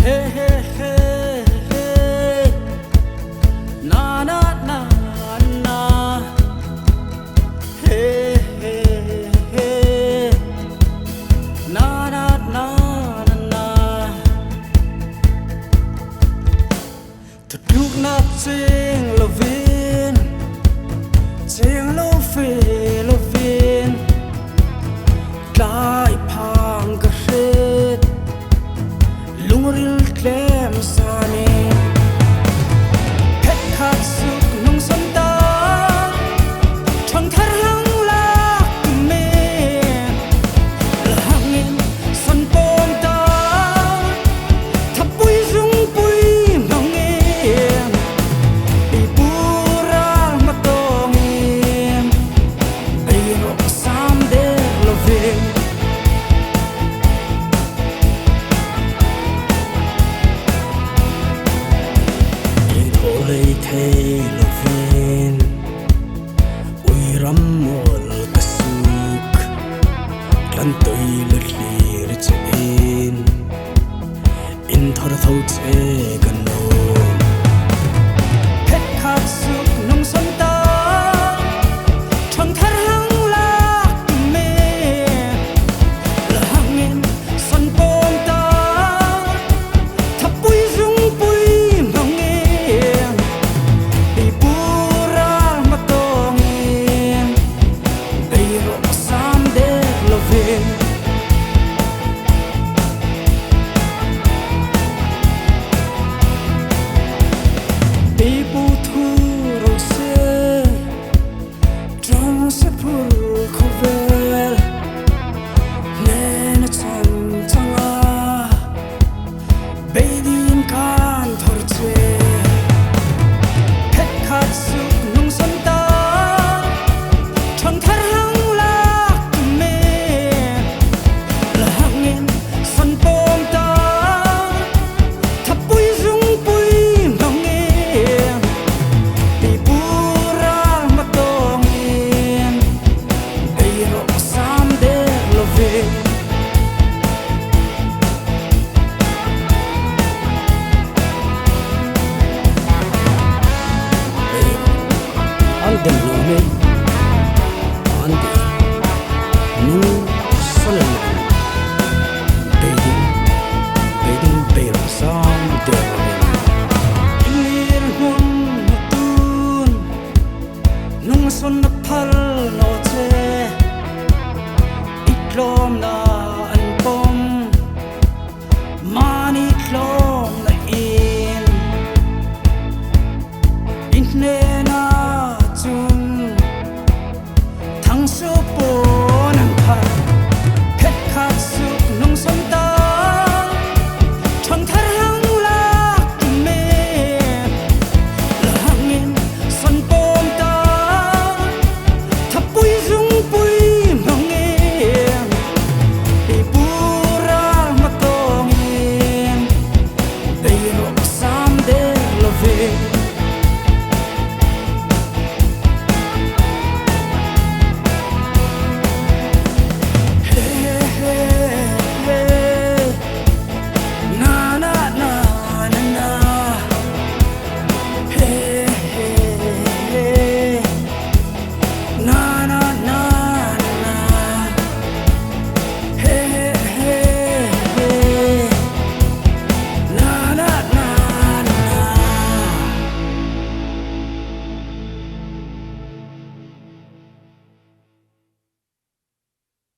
Hey hey hey hey, na na na na. Hey hey hey, na na na na. Thật lúc nát riêng là viên, riêng lâu về là viên, lại phang cả hết, lung ril klem sani, hết khát sức nung sân ta, tròn thar hang lạc mê, là hang in sân bom ta, thắp bụi rung bụi mong em, bị bura mà tông em, bị rộp sam để lo về. Lây thay lo ven, ui ram mol kasuk, lan tôi lật lìa trên, in thar thâu che gần nôm, hết khát sức nung sân ta, tròn thar hang lạc mê, là hang em sân bom ta, thắp bụi rung bụi mong em. Andem nome, ande, nu solemn, beiding beira sam derin. Ilir hun matun, nung son na pal no che, itlom na.